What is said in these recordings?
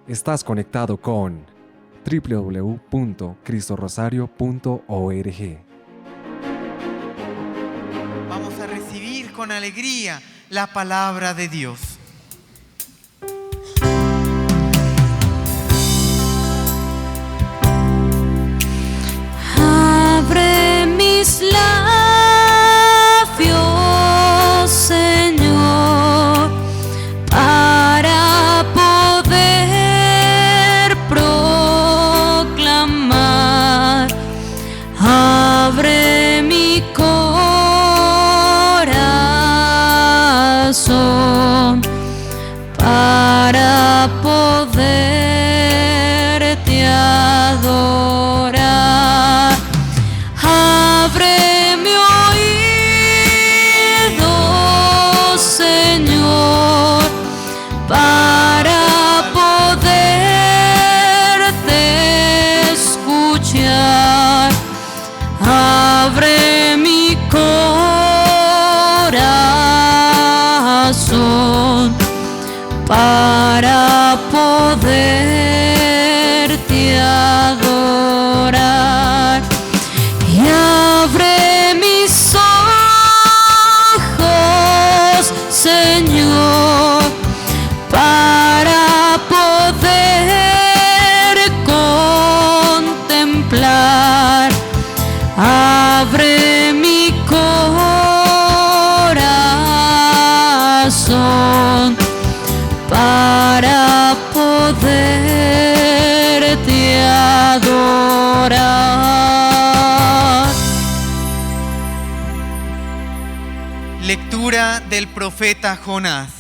Estás conectado con www.cristorosario.org. Vamos a recibir con alegría la palabra de Dios. Abre mis labios, Señor, para poder proclamar. Abre mi corazón para poderte adorar. Abre mi oído, Señor, para poderte escuchar. Abre mi corazón para poderte adorar. Y abre mis ojos, Señor, para poder contemplar. Abre mi corazón para poderte adorar. Lectura del profeta Jonás.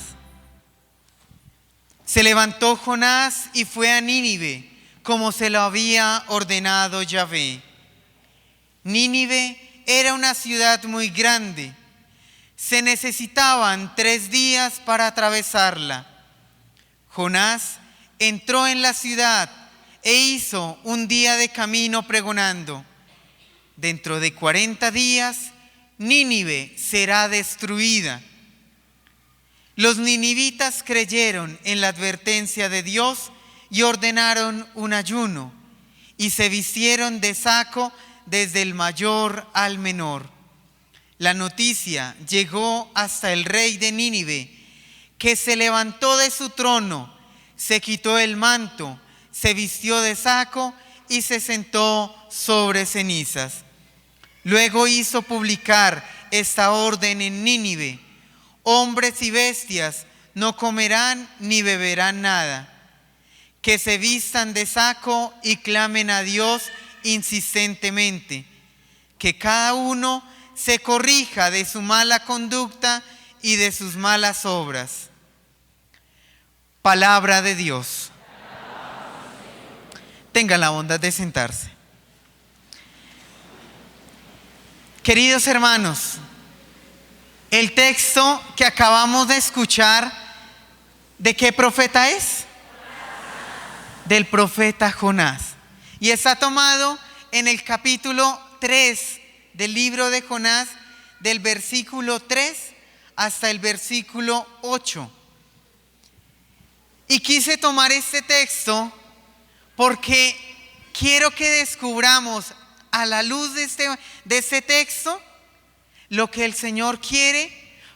Se levantó Jonás y fue a Nínive, como se lo había ordenado Yahvé. Nínive era una ciudad muy grande. Se necesitaban 3 días para atravesarla. Jonás entró en la ciudad e hizo un día de camino pregonando: dentro de 40 días Nínive será destruida. Los ninivitas creyeron en la advertencia de Dios y ordenaron un ayuno, y se vistieron de saco desde el mayor al menor. La noticia llegó hasta el rey de Nínive, que se levantó de su trono, se quitó el manto, se vistió de saco y se sentó sobre cenizas. Luego hizo publicar esta orden en Nínive: hombres y bestias no comerán ni beberán nada. Que se vistan de saco y clamen a Dios insistentemente. Que cada uno se corrija de su mala conducta y de sus malas obras. Palabra de Dios. Tengan la bondad de sentarse. Queridos hermanos, el texto que acabamos de escuchar, ¿de qué profeta es? Del profeta Jonás. Y está tomado en el capítulo 3 del libro de Jonás, del versículo 3 hasta el versículo 8. Y quise tomar este texto porque quiero que descubramos a la luz de este texto lo que el Señor quiere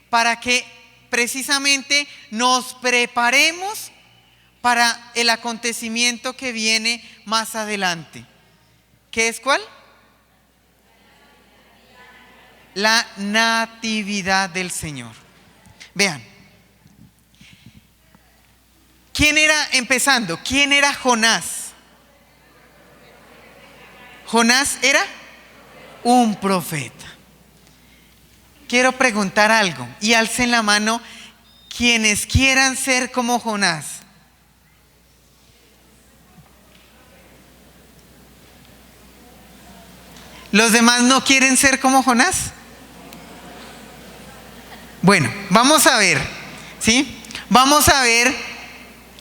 para que precisamente nos preparemos para el acontecimiento que viene más adelante. ¿Qué es cuál? La natividad del Señor. Vean. ¿Quién era Jonás? Jonás era un profeta. Quiero preguntar algo y alcen la mano quienes quieran ser como Jonás. ¿Los demás no quieren ser como Jonás? Bueno, vamos a ver, ¿sí? Vamos a ver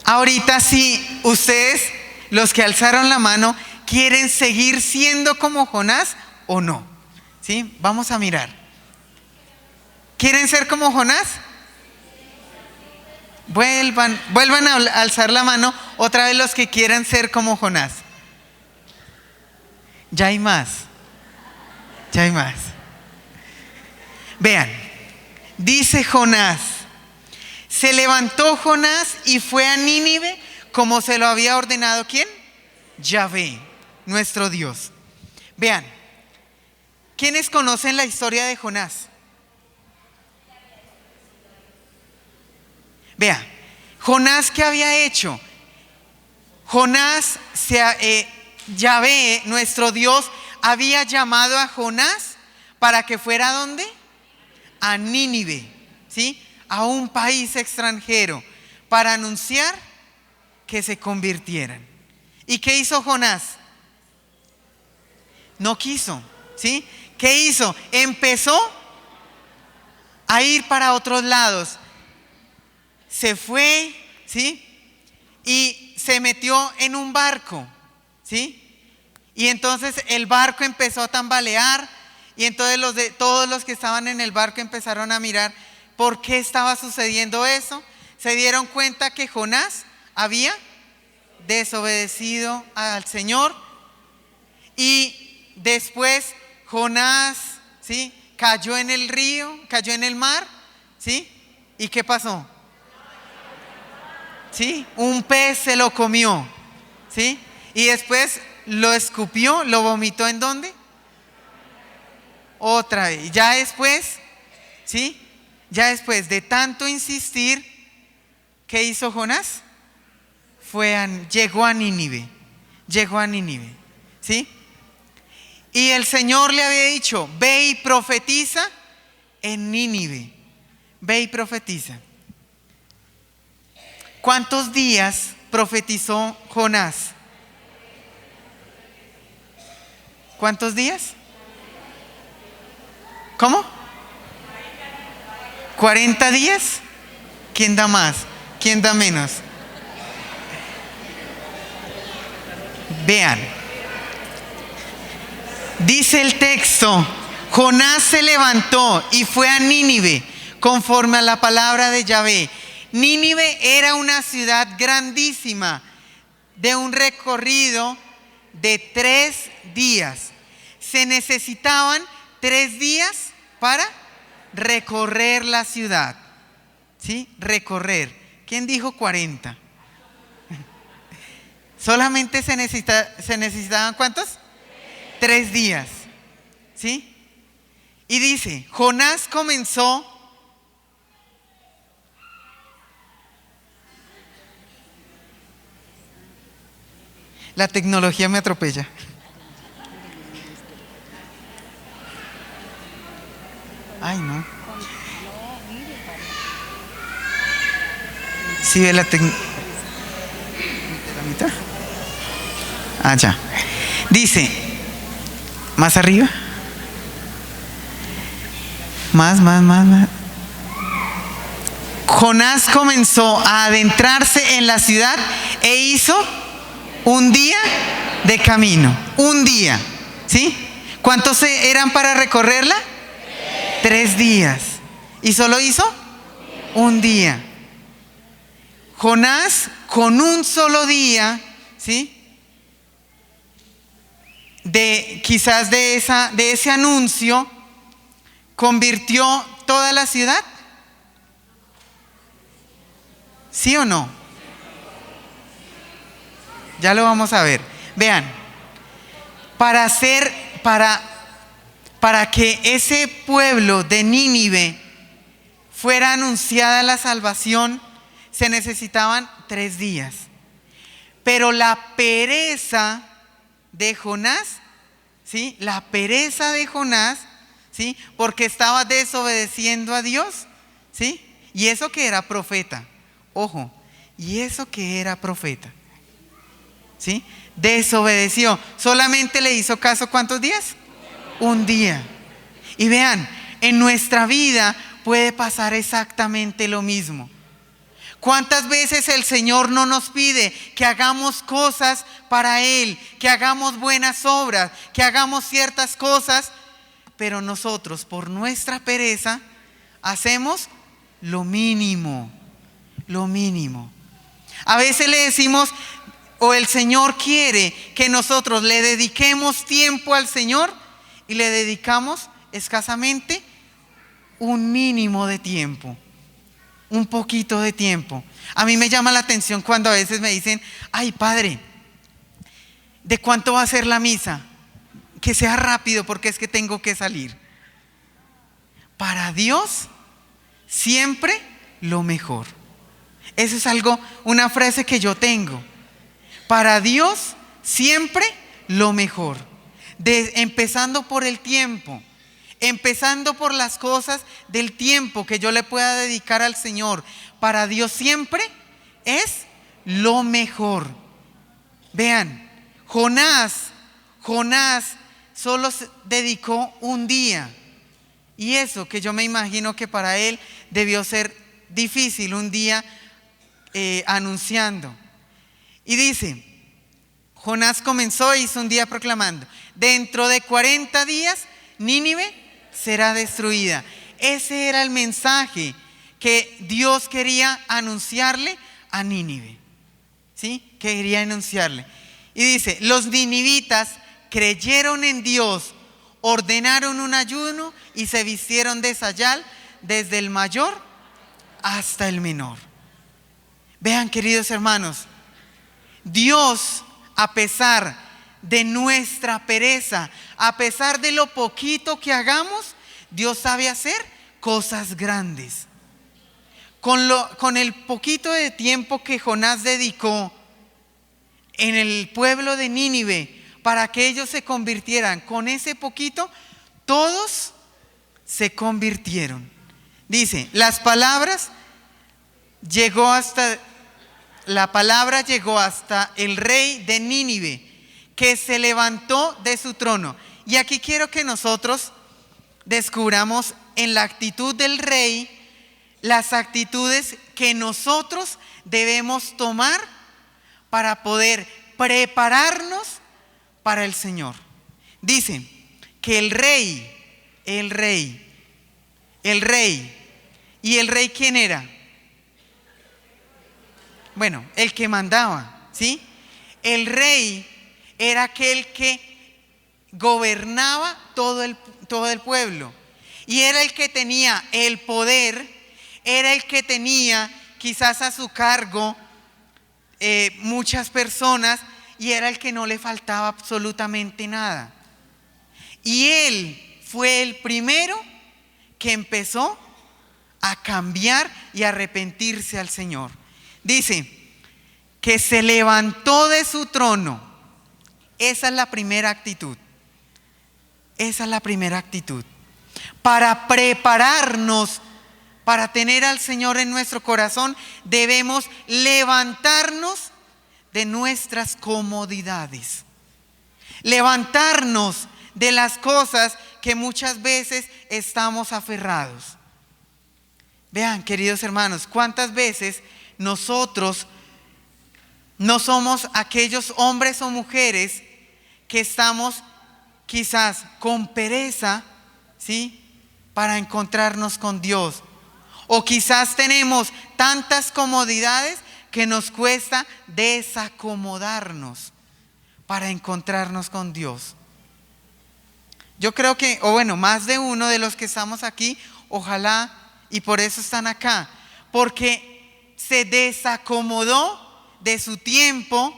ahorita si ustedes, los que alzaron la mano, quieren seguir siendo como Jonás o no. ¿Sí? Vamos a mirar. ¿Quieren ser como Jonás? Vuelvan a alzar la mano Otra vez los que quieran ser como Jonás. Ya hay más. Ya hay más. Vean, dice Jonás, se levantó Jonás y fue a Nínive como se lo había ordenado, ¿quién? Yahvé, nuestro Dios. Vean, ¿quiénes conocen la historia de Jonás? Vean, Jonás, ¿qué había hecho? Jonás, Yahvé, nuestro Dios, había llamado a Jonás para que fuera ¿a dónde? A Nínive, ¿sí? A un país extranjero, para anunciar que se convirtieran. ¿Y qué hizo Jonás? No quiso, ¿sí? ¿Qué hizo? Empezó a ir para otros lados. Se fue, ¿sí? Y se metió en un barco, ¿sí? Y entonces el barco empezó a tambalear y entonces todos los que estaban en el barco empezaron a mirar por qué estaba sucediendo eso. Se dieron cuenta que Jonás había desobedecido al Señor y después Jonás, ¿sí? Cayó en el río, cayó en el mar, ¿sí? ¿Y qué pasó? ¿Sí? Un pez se lo comió, ¿sí? Y después lo escupió, lo vomitó ¿en dónde? Otra vez. Ya después, ¿sí? Ya después de tanto insistir, ¿qué hizo Jonás? Llegó a Nínive, ¿sí? Y el Señor le había dicho, ve y profetiza en Nínive, ve y profetiza. ¿Cuántos días profetizó Jonás? ¿Cuántos días? ¿Cómo? ¿40 días? ¿Quién da más? ¿Quién da menos? Vean. Dice el texto, Jonás se levantó y fue a Nínive conforme a la palabra de Yahvé. Nínive era una ciudad grandísima, de un recorrido de 3 días. Se necesitaban 3 días para recorrer la ciudad, ¿sí? Recorrer. ¿Quién dijo 40? Solamente se necesitaban ¿cuántos? 3 días, ¿sí? Y dice, Jonás comenzó la tecnología me atropella. Ay, no. ¿Sí ve la tecnología? ¿La mitad? Ah, ya. Dice, más arriba. Más. Jonás comenzó a adentrarse en la ciudad e hizo un día de camino. Un día, ¿sí? ¿Cuántos eran para recorrerla? 3 días. ¿Y solo hizo? Un día. Jonás, con un solo día, ¿sí? Quizás de ese anuncio, convirtió toda la ciudad. ¿Sí o no? Ya lo vamos a ver. Vean, para que ese pueblo de Nínive fuera anunciada la salvación, se necesitaban 3 días. Pero la pereza de Jonás, ¿sí? La pereza de Jonás, ¿sí? Porque estaba desobedeciendo a Dios, ¿sí? Y eso que era profeta, ojo, y eso que era profeta, ¿sí? Desobedeció, solamente le hizo caso ¿cuántos días? Un día. Y vean, en nuestra vida puede pasar exactamente lo mismo. ¿Cuántas veces el Señor no nos pide que hagamos cosas para Él, que hagamos buenas obras, que hagamos ciertas cosas, pero nosotros por nuestra pereza hacemos lo mínimo, lo mínimo? A veces le decimos, o el Señor quiere que nosotros le dediquemos tiempo al Señor y le dedicamos escasamente un mínimo de tiempo, un poquito de tiempo. A mí me llama la atención cuando a veces me dicen, ay padre, ¿de cuánto va a ser la misa? Que sea rápido porque es que tengo que salir. Para Dios, siempre lo mejor. Eso es una frase que yo tengo. Para Dios, siempre lo mejor. Empezando por el tiempo, empezando por las cosas del tiempo que yo le pueda dedicar al Señor. Para Dios siempre es lo mejor. Vean, Jonás solo se dedicó un día. Y eso que yo me imagino que para él debió ser difícil, un día anunciando. Y dice, Jonás comenzó e hizo un día proclamando, dentro de 40 días Nínive será destruida. Ese era el mensaje que Dios quería anunciarle a Nínive. ¿Sí? Quería anunciarle. Y dice, los ninivitas creyeron en Dios, ordenaron un ayuno y se vistieron de sayal desde el mayor hasta el menor. Vean, queridos hermanos, Dios, a pesar de nuestra pereza, a pesar de lo poquito que hagamos, Dios sabe hacer cosas grandes. Con el poquito de tiempo que Jonás dedicó en el pueblo de Nínive para que ellos se convirtieran, con ese poquito, todos se convirtieron. Dice, la palabra llegó hasta el rey de Nínive, que se levantó de su trono. Y aquí quiero que nosotros descubramos en la actitud del rey las actitudes que nosotros debemos tomar para poder prepararnos para el Señor. Dice que el rey, ¿y el rey quién era? Bueno, el que mandaba, ¿sí? El rey era aquel que gobernaba todo el pueblo y era el que tenía el poder, era el que tenía quizás a su cargo muchas personas y era el que no le faltaba absolutamente nada. Y él fue el primero que empezó a cambiar y a arrepentirse al Señor. Dice que se levantó de su trono. Esa es la primera actitud. Esa es la primera actitud. Para prepararnos, para tener al Señor en nuestro corazón, debemos levantarnos de nuestras comodidades. Levantarnos de las cosas que muchas veces estamos aferrados. Vean, queridos hermanos, cuántas veces nosotros no somos aquellos hombres o mujeres que estamos quizás con pereza, ¿sí?, para encontrarnos con Dios. O quizás tenemos tantas comodidades que nos cuesta desacomodarnos para encontrarnos con Dios. Yo creo que, más de uno de los que estamos aquí, ojalá, y por eso están acá, porque se desacomodó de su tiempo,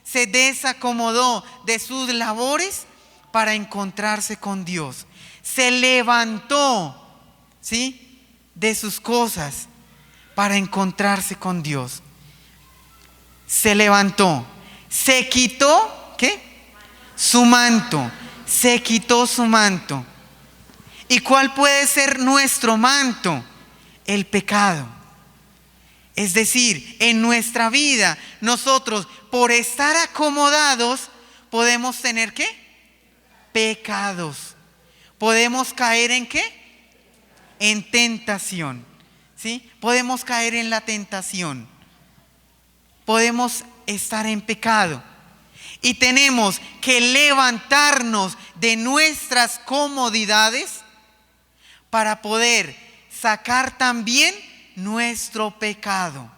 se desacomodó de sus labores para encontrarse con Dios. Se levantó, ¿sí?, de sus cosas para encontrarse con Dios. Se levantó, se quitó, ¿qué? Su manto, se quitó su manto. ¿Y cuál puede ser nuestro manto? El pecado. Es decir, en nuestra vida, nosotros por estar acomodados podemos tener ¿qué? Pecados. Podemos caer en ¿qué? En tentación, ¿sí? Podemos caer en la tentación. Podemos estar en pecado. Y tenemos que levantarnos de nuestras comodidades para poder sacar también nuestro pecado.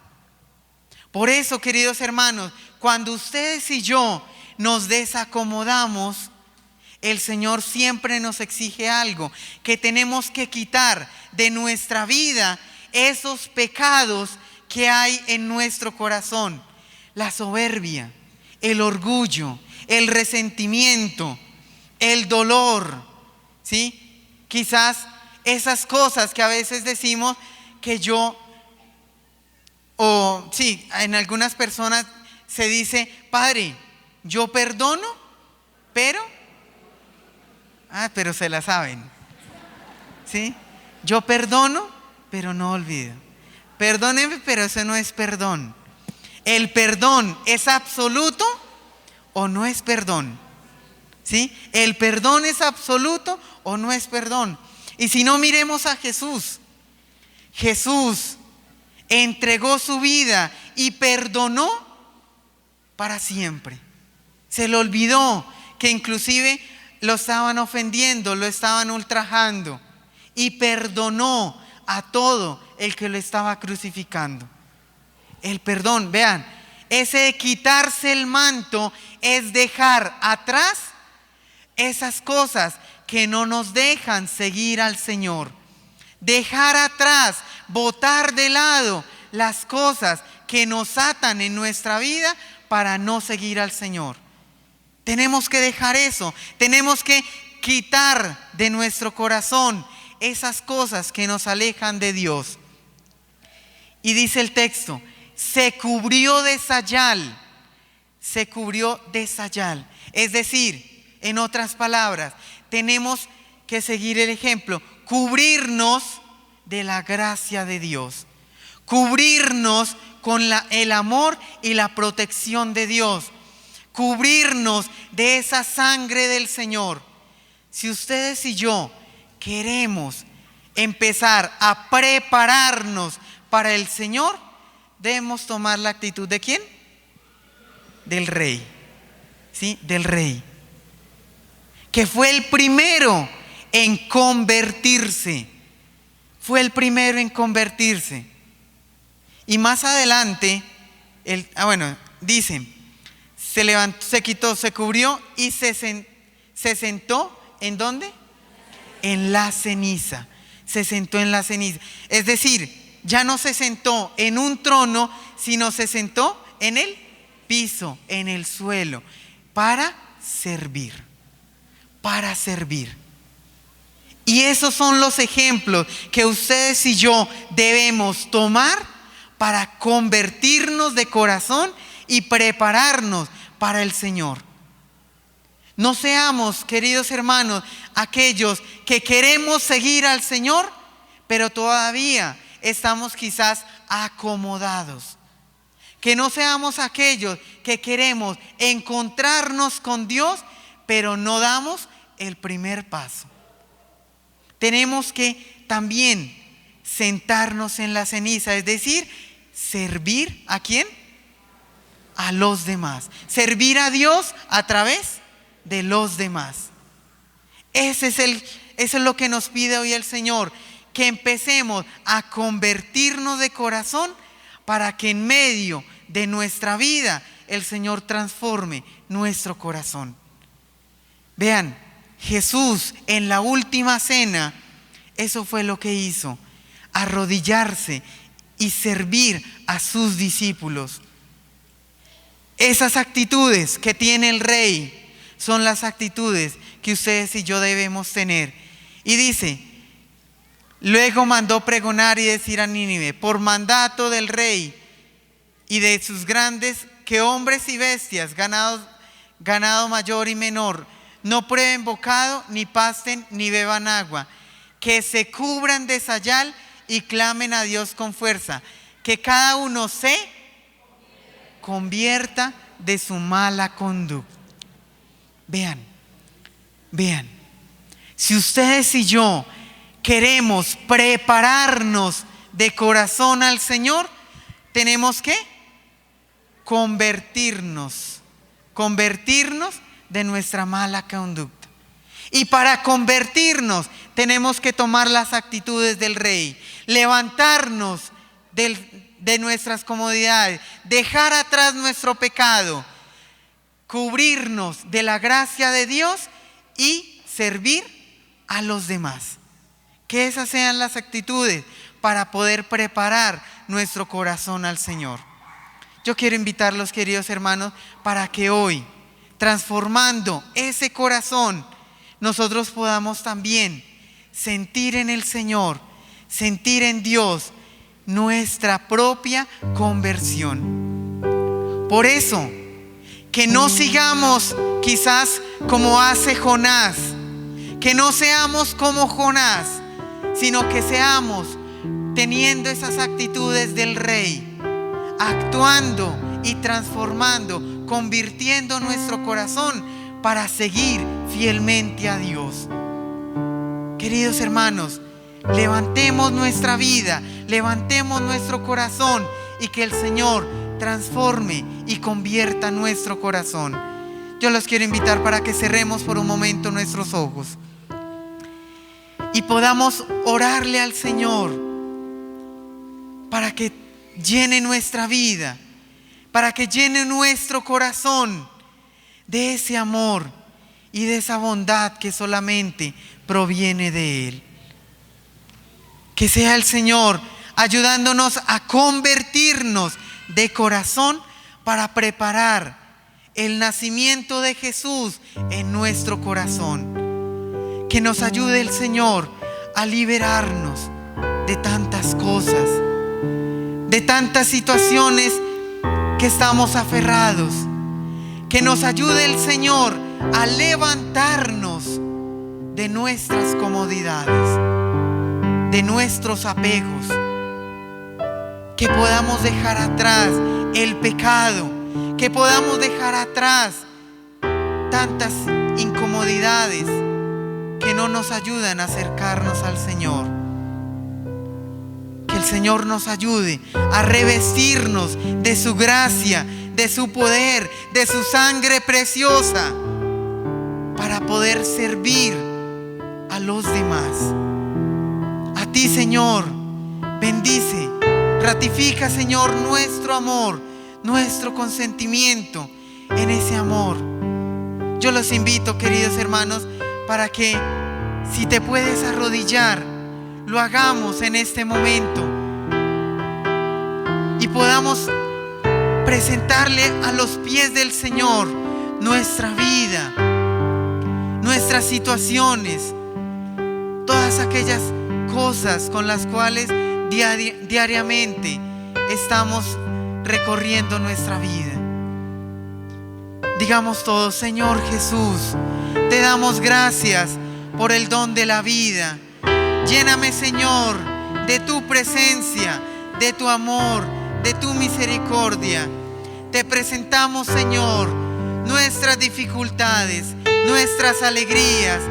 Por eso, queridos hermanos, cuando ustedes y yo nos desacomodamos, el Señor siempre nos exige algo, que tenemos que quitar de nuestra vida esos pecados que hay en nuestro corazón. La soberbia, el orgullo, el resentimiento, el dolor, ¿sí? Quizás esas cosas que a veces decimos que en algunas personas se dice, Padre, yo perdono, pero se la saben, ¿sí? Yo perdono, pero no olvido. Perdóneme, pero eso no es perdón. ¿El perdón es absoluto o no es perdón? ¿Sí? ¿El perdón es absoluto o no es perdón? Y si no, miremos a Jesús. Jesús entregó su vida y perdonó para siempre. Se le olvidó que inclusive lo estaban ofendiendo, lo estaban ultrajando, y perdonó a todo el que lo estaba crucificando. El perdón, vean, ese de quitarse el manto es dejar atrás esas cosas que no nos dejan seguir al Señor. Dejar atrás, botar de lado las cosas que nos atan en nuestra vida para no seguir al Señor. Tenemos que dejar eso, tenemos que quitar de nuestro corazón esas cosas que nos alejan de Dios. Y dice el texto, se cubrió de sayal, se cubrió de sayal. Es decir, en otras palabras, tenemos que seguir el ejemplo, cubrirnos de la gracia de Dios, cubrirnos con el amor y la protección de Dios, cubrirnos de esa sangre del Señor. Si ustedes y yo queremos empezar a prepararnos para el Señor, debemos tomar la actitud ¿de quién? Del Rey, ¿sí? Del Rey, que fue el primero en convertirse. Fue el primero en convertirse. Y más adelante, dice, se levantó, se quitó, se cubrió y se sentó, ¿en dónde? En la ceniza. Se sentó en la ceniza. Es decir, ya no se sentó en un trono, sino se sentó en el piso, en el suelo, para servir. Para servir. Y esos son los ejemplos que ustedes y yo debemos tomar para convertirnos de corazón y prepararnos para el Señor. No seamos, queridos hermanos, aquellos que queremos seguir al Señor, pero todavía estamos quizás acomodados. Que no seamos aquellos que queremos encontrarnos con Dios, pero no damos el primer paso. Tenemos que también sentarnos en la ceniza, es decir, servir ¿a quién? A los demás. Servir a Dios a través de los demás. Eso es lo que nos pide hoy el Señor, que empecemos a convertirnos de corazón para que en medio de nuestra vida el Señor transforme nuestro corazón. Vean, Jesús en la última cena, eso fue lo que hizo, arrodillarse y servir a sus discípulos. Esas actitudes que tiene el Rey son las actitudes que ustedes y yo debemos tener. Y dice, luego mandó pregonar y decir a Nínive, por mandato del Rey y de sus grandes, que hombres y bestias, ganado mayor y menor, no prueben bocado, ni pasten, ni beban agua, que se cubran de sayal y clamen a Dios con fuerza, que cada uno se convierta de su mala conducta. Vean, si ustedes y yo queremos prepararnos de corazón al Señor, tenemos que convertirnos de nuestra mala conducta. Y para convertirnos tenemos que tomar las actitudes del Rey, levantarnos de nuestras comodidades, dejar atrás nuestro pecado, cubrirnos de la gracia de Dios y servir a los demás. Que esas sean las actitudes para poder preparar nuestro corazón al Señor. Yo quiero invitarlos, queridos hermanos, para que hoy, transformando ese corazón, nosotros podamos también sentir en el Señor, sentir en Dios nuestra propia conversión. Por eso, que no sigamos quizás como hace Jonás, que no seamos como Jonás, sino que seamos teniendo esas actitudes del rey, actuando y transformando, convirtiendo nuestro corazón para seguir fielmente a Dios. Queridos hermanos, levantemos nuestra vida, levantemos nuestro corazón y que el Señor transforme y convierta nuestro corazón. Yo los quiero invitar para que cerremos por un momento nuestros ojos y podamos orarle al Señor para que llene nuestra vida, para que llene nuestro corazón de ese amor y de esa bondad que solamente proviene de Él. Que sea el Señor ayudándonos a convertirnos de corazón para preparar el nacimiento de Jesús en nuestro corazón. Que nos ayude el Señor a liberarnos de tantas cosas, de tantas situaciones que estamos aferrados. Que nos ayude el Señor a levantarnos de nuestras comodidades, de nuestros apegos. Que podamos dejar atrás el pecado, que podamos dejar atrás tantas incomodidades que no nos ayudan a acercarnos al Señor. Que el Señor nos ayude a revestirnos de su gracia, de su poder, de su sangre preciosa, para poder servir a los demás. A ti, Señor, bendice, ratifica, Señor, nuestro amor, nuestro consentimiento en ese amor. Yo los invito, queridos hermanos, para que si te puedes arrodillar, lo hagamos en este momento y podamos presentarle a los pies del Señor nuestra vida, nuestras situaciones, todas aquellas cosas con las cuales diariamente estamos recorriendo nuestra vida. Digamos todos: Señor Jesús, te damos gracias por el don de la vida. Lléname, Señor, de tu presencia, de tu amor, de tu misericordia. Te presentamos, Señor, nuestras dificultades, nuestras alegrías,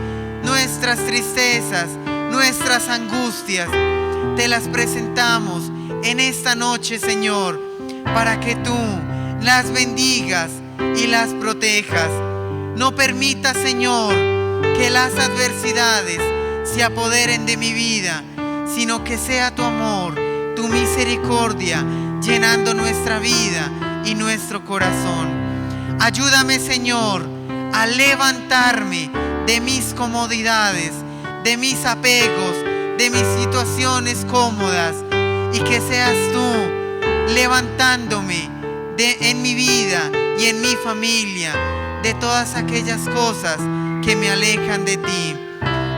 nuestras tristezas, nuestras angustias. Te las presentamos en esta noche, Señor, para que tú las bendigas y las protejas. No permitas, Señor, que las adversidades se apoderen de mi vida, sino que sea tu amor, tu misericordia, llenando nuestra vida y nuestro corazón. Ayúdame, Señor, a levantarme de mis comodidades, de mis apegos, de mis situaciones cómodas, y que seas tú levantándome en mi vida y en mi familia de todas aquellas cosas que me alejan de ti.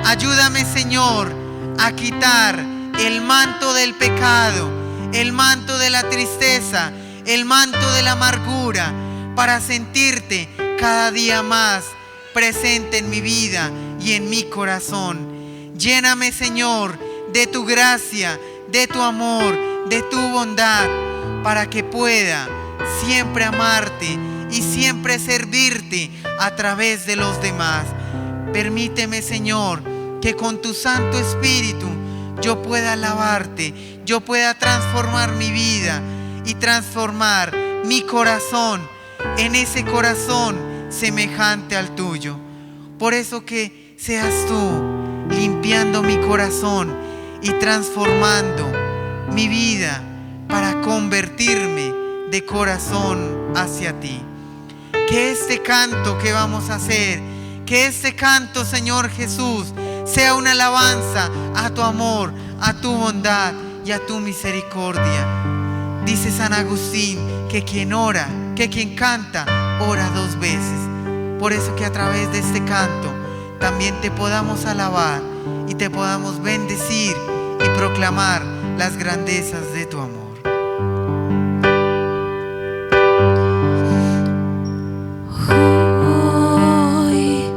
Ayúdame, Señor, a quitar el manto del pecado, el manto de la tristeza, el manto de la amargura, para sentirte cada día más presente en mi vida y en mi corazón. Lléname, Señor, de tu gracia, de tu amor, de tu bondad, para que pueda siempre amarte y siempre servirte a través de los demás. Permíteme, Señor, que con tu Santo Espíritu yo pueda alabarte, yo pueda transformar mi vida y transformar mi corazón en ese corazón semejante al tuyo. Por eso que seas tú limpiando mi corazón y transformando mi vida, para convertirme de corazón hacia ti. Que este canto que vamos a hacer, que este canto, Señor Jesús, sea una alabanza a tu amor, a tu bondad y a tu misericordia. Dice San Agustín que quien ora, que quien canta, ora 2 veces. Por eso que a través de este canto también te podamos alabar y te podamos bendecir y proclamar las grandezas de tu amor. Hoy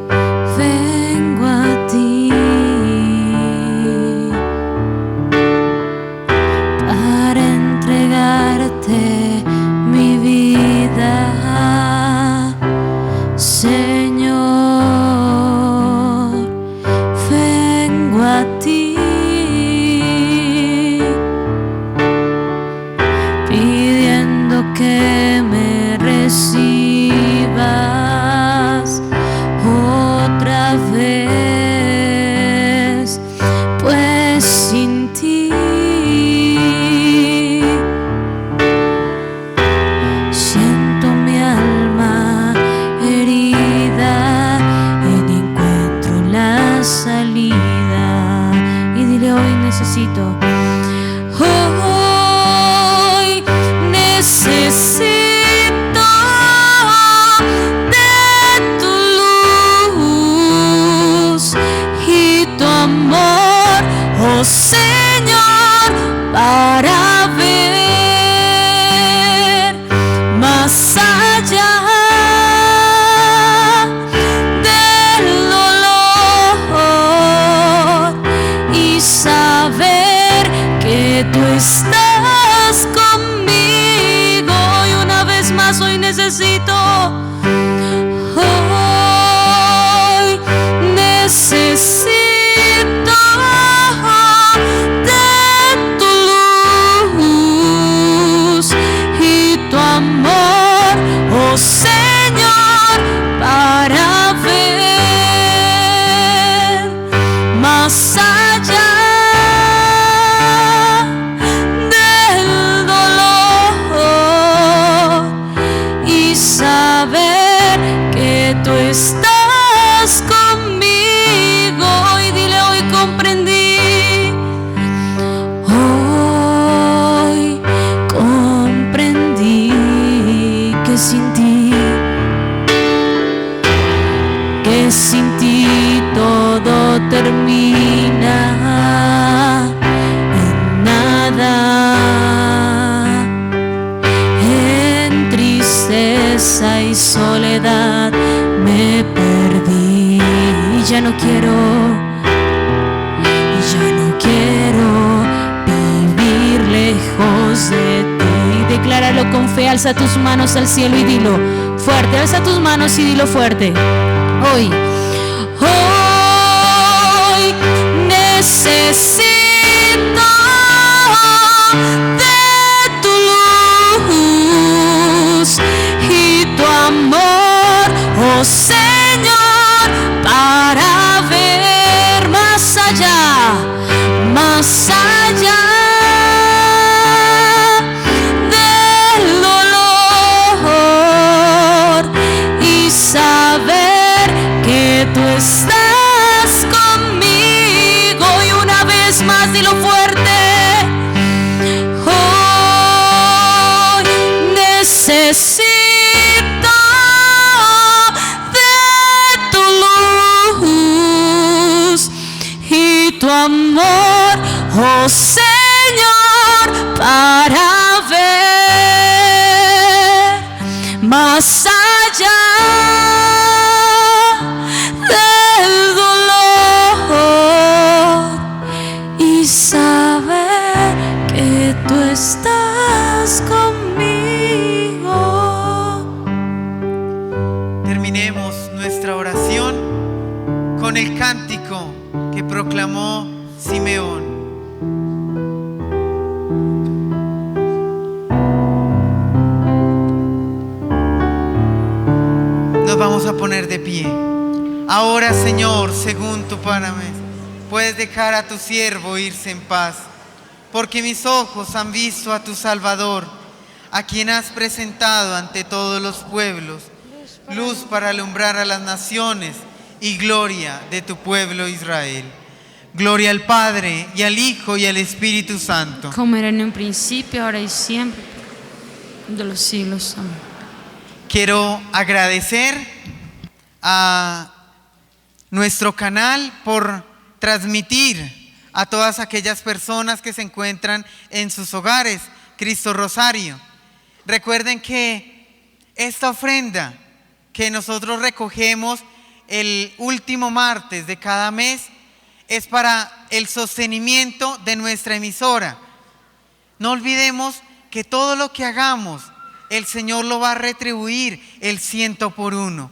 vengo a ti para entregarte mi vida, Señor. Vengo a ti pidiendo que me recibas otra vez, pues sin ti siento mi alma herida y no encuentro la salida. Y dile: hoy necesito, hoy necesito de tu luz y tu amor, oh Señor, para ver más allá del dolor y saber que tú estás conmigo. Y una vez más hoy necesito, hoy necesito de tu luz y tu amor, oh Señor, para ver más allá del dolor y saber que tú estás conmigo. Y dile: hoy comprendí, hoy comprendí que sin ti todo termina en nada, en tristeza y soledad me perdí. Y ya no quiero vivir lejos de ti. Decláralo con fe, alza tus manos al cielo y dilo fuerte, alza tus manos y dilo fuerte. Hoy necesito de tu luz y tu amor, oh Señor, para ver más allá del dolor y saber que tú estás conmigo. Y una vez más dilo fuerte: hoy necesito de tu luz y tu amor, oh Señor, para ver más allá del dolor y saber que tú estás conmigo. Terminemos nuestra oración con el cántico que proclamó Simeón. Nos vamos a poner de pie. Ahora, Señor, según tu palabra, puedes dejar a tu siervo irse en paz, porque mis ojos han visto a tu Salvador, a quien has presentado ante todos los pueblos, luz para alumbrar a las naciones y gloria de tu pueblo Israel. Gloria al Padre, y al Hijo, y al Espíritu Santo. Como era en un principio, ahora y siempre, de los siglos. Amén. Quiero agradecer a nuestro canal por transmitir a todas aquellas personas que se encuentran en sus hogares Cristo Rosario. Recuerden que esta ofrenda que nosotros recogemos el último martes de cada mes es para el sostenimiento de nuestra emisora. No olvidemos que todo lo que hagamos, el Señor lo va a retribuir el 100 por 1.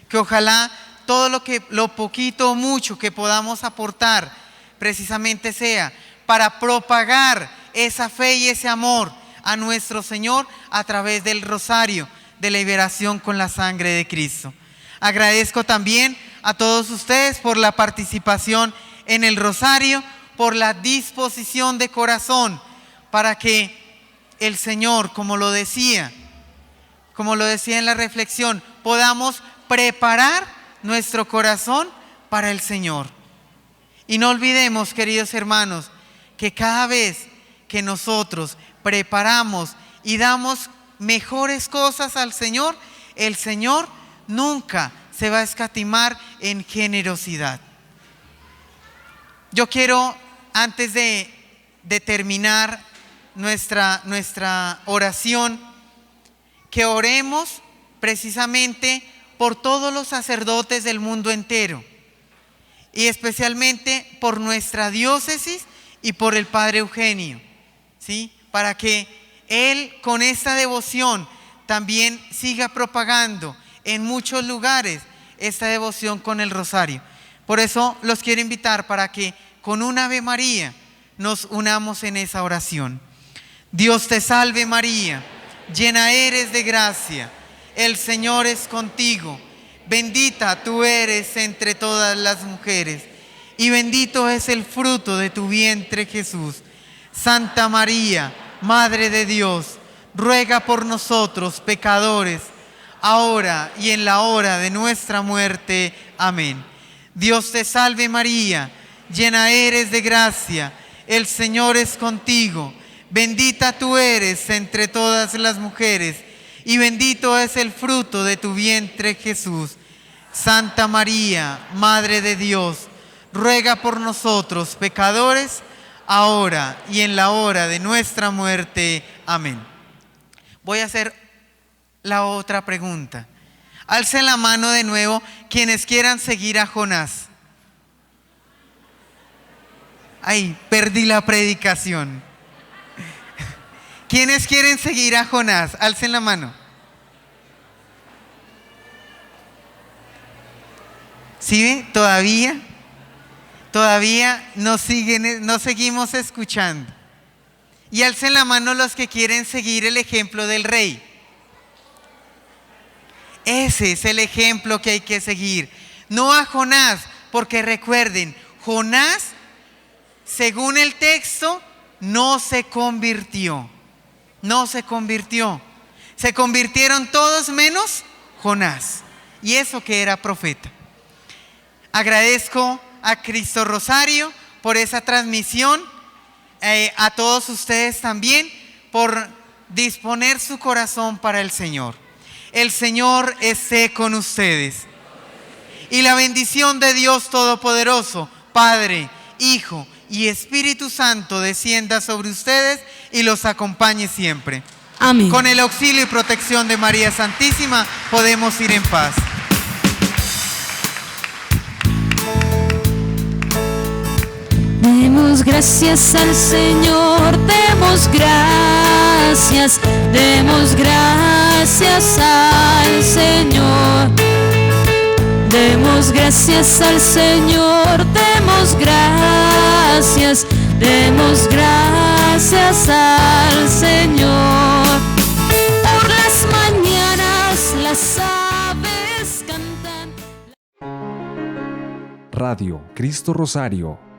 Que ojalá todo lo poquito o mucho que podamos aportar precisamente sea para propagar esa fe y ese amor a nuestro Señor a través del rosario de liberación con la sangre de Cristo. Agradezco también a todos ustedes por la participación en el rosario, por la disposición de corazón para que el Señor, como lo decía en la reflexión, podamos preparar nuestro corazón para el Señor. Y no olvidemos, queridos hermanos, que cada vez que nosotros preparamos y damos mejores cosas al Señor, el Señor nunca se va a escatimar en generosidad. Yo quiero, antes de terminar nuestra oración, que oremos precisamente por todos los sacerdotes del mundo entero y especialmente por nuestra diócesis y por el Padre Eugenio, ¿sí? Para que él con esta devoción también siga propagando en muchos lugares esta devoción con el rosario. Por eso los quiero invitar para que con un Ave María nos unamos en esa oración. Dios te salve María, llena eres de gracia, el Señor es contigo, bendita tú eres entre todas las mujeres, y bendito es el fruto de tu vientre Jesús. Santa María, Madre de Dios, ruega por nosotros pecadores, ahora y en la hora de nuestra muerte. Amén. Dios te salve María, llena eres de gracia, el Señor es contigo, bendita tú eres entre todas las mujeres, y bendito es el fruto de tu vientre Jesús. Santa María, Madre de Dios, ruega por nosotros pecadores, ahora y en la hora de nuestra muerte. Amén. Voy a hacer la otra pregunta. Alcen la mano de nuevo quienes quieran seguir a Jonás. Ay, perdí la predicación. ¿Quiénes quieren seguir a Jonás? Alcen la mano. ¿Sí ve? Todavía nos seguimos escuchando. Y alcen la mano los que quieren seguir el ejemplo del rey. Ese es el ejemplo que hay que seguir. No a Jonás, porque recuerden, Jonás, según el texto, no se convirtió. No se convirtió. Se convirtieron todos menos Jonás. Y eso que era profeta. Agradezco a Cristo Rosario por esa transmisión. A todos ustedes también por disponer su corazón para el Señor. El Señor esté con ustedes. Y la bendición de Dios Todopoderoso, Padre, Hijo y Espíritu Santo descienda sobre ustedes y los acompañe siempre. Amén. Con el auxilio y protección de María Santísima podemos ir en paz. Demos gracias al Señor, demos gracias al Señor. Demos gracias al Señor, demos gracias al Señor. Por las mañanas las aves cantan. Radio Cristo Rosario.